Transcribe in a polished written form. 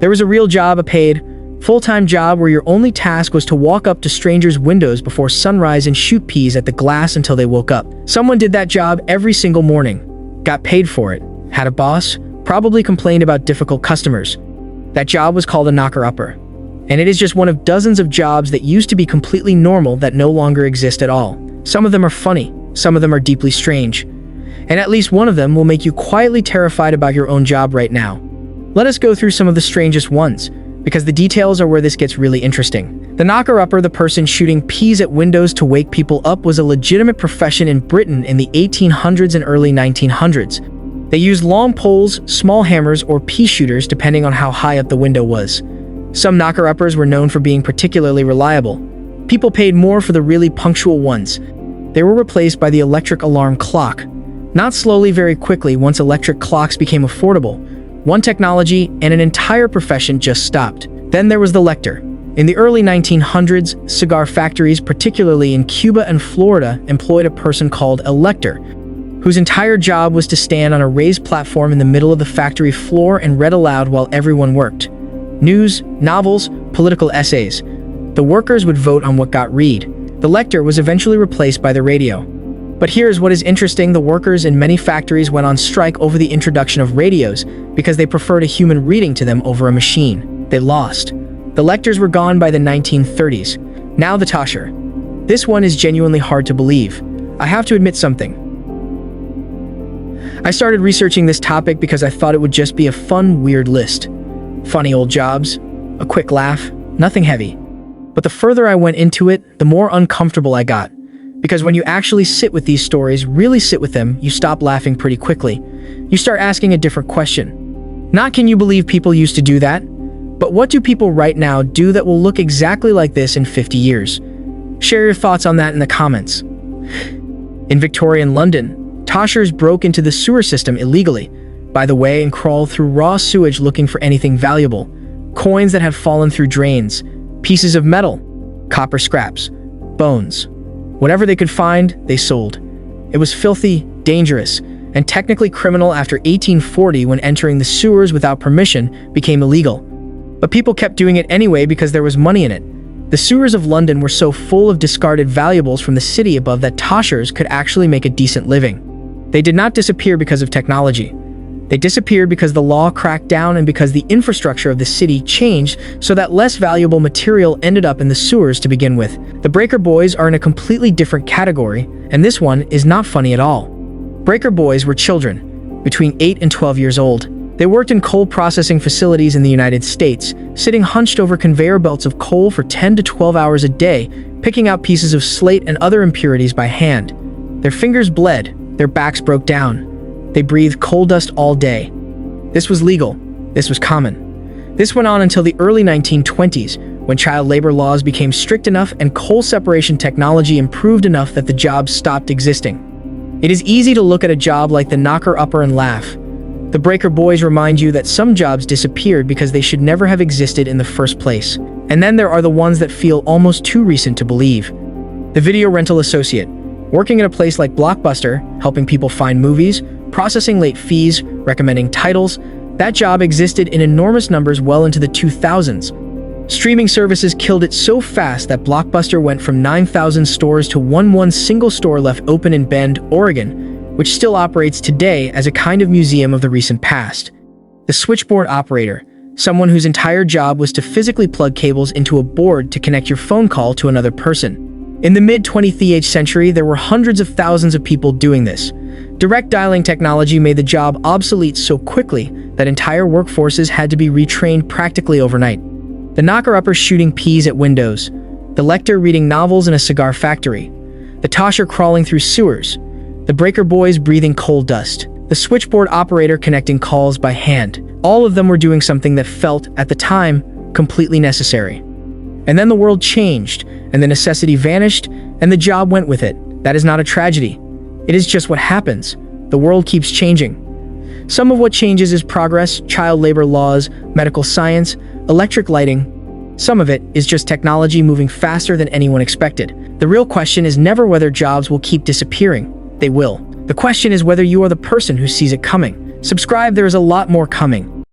There was a real job, a paid, full-time job where your only task was to walk up to strangers' windows before sunrise and shoot peas at the glass until they woke up. Someone did that job every single morning, got paid for it, had a boss, probably complained about difficult customers. That job was called a knocker-upper. And it is just one of dozens of jobs that used to be completely normal that no longer exist at all. Some of them are funny, some of them are deeply strange. And at least one of them will make you quietly terrified about your own job right now. Let us go through some of the strangest ones, because the details are where this gets really interesting. The knocker-upper, the person shooting peas at windows to wake people up, was a legitimate profession in Britain in the 1800s and early 1900s. They used long poles, small hammers, or pea shooters depending on how high up the window was. Some knocker-uppers were known for being particularly reliable. People paid more for the really punctual ones. They were replaced by the electric alarm clock. Not slowly, very quickly, once electric clocks became affordable, one technology and an entire profession just stopped. Then there was the lector. In the early 1900s, cigar factories, particularly in Cuba and Florida, employed a person called a lector, whose entire job was to stand on a raised platform in the middle of the factory floor and read aloud while everyone worked. News, novels, political essays. The workers would vote on what got read. The lector was eventually replaced by the radio. But here's what is interesting: the workers in many factories went on strike over the introduction of radios because they preferred a human reading to them over a machine. They lost. The lectors were gone by the 1930s. Now the Tosher. This one is genuinely hard to believe. I have to admit something. I started researching this topic because I thought it would just be a fun, weird list. Funny old jobs, a quick laugh, nothing heavy. But the further I went into it, the more uncomfortable I got. Because when you actually sit with these stories, really sit with them, you stop laughing pretty quickly. You start asking a different question. Not can you believe people used to do that? But what do people right now do that will look exactly like this in 50 years? Share your thoughts on that in the comments. In Victorian London, Toshers broke into the sewer system illegally, by the way, and crawled through raw sewage looking for anything valuable. Coins that had fallen through drains, pieces of metal, copper scraps, bones. Whatever they could find, they sold. It was filthy, dangerous, and technically criminal after 1840, when entering the sewers without permission became illegal. But people kept doing it anyway because there was money in it. The sewers of London were so full of discarded valuables from the city above that Toshers could actually make a decent living. They did not disappear because of technology. They disappeared because the law cracked down and because the infrastructure of the city changed so that less valuable material ended up in the sewers to begin with. The Breaker Boys are in a completely different category, and this one is not funny at all. Breaker Boys were children, between 8 and 12 years old. They worked in coal processing facilities in the United States, sitting hunched over conveyor belts of coal for 10 to 12 hours a day, picking out pieces of slate and other impurities by hand. Their fingers bled, their backs broke down. They breathed coal dust all day. This was legal. This was common. This went on until the early 1920s, when child labor laws became strict enough and coal separation technology improved enough that the jobs stopped existing. It is easy to look at a job like the knocker-upper and laugh. The Breaker Boys remind you that some jobs disappeared because they should never have existed in the first place. And then there are the ones that feel almost too recent to believe. The video rental associate, working at a place like Blockbuster, helping people find movies, processing late fees, recommending titles. That job existed in enormous numbers well into the 2000s. Streaming services killed it so fast that Blockbuster went from 9,000 stores to one single store left open in Bend, Oregon, which still operates today as a kind of museum of the recent past. The switchboard operator, someone whose entire job was to physically plug cables into a board to connect your phone call to another person. In the mid-20th century, there were hundreds of thousands of people doing this. Direct dialing technology made the job obsolete so quickly that entire workforces had to be retrained practically overnight. The knocker-upper shooting peas at windows, the lector reading novels in a cigar factory, the Tosher crawling through sewers, the Breaker Boys breathing coal dust, the switchboard operator connecting calls by hand. All of them were doing something that felt, at the time, completely necessary. And then the world changed, and the necessity vanished, and the job went with it. That is not a tragedy. It is just what happens. The world keeps changing. Some of what changes is progress, child labor laws, medical science, electric lighting. Some of it is just technology moving faster than anyone expected. The real question is never whether jobs will keep disappearing. They will. The question is whether you are the person who sees it coming. Subscribe, there is a lot more coming.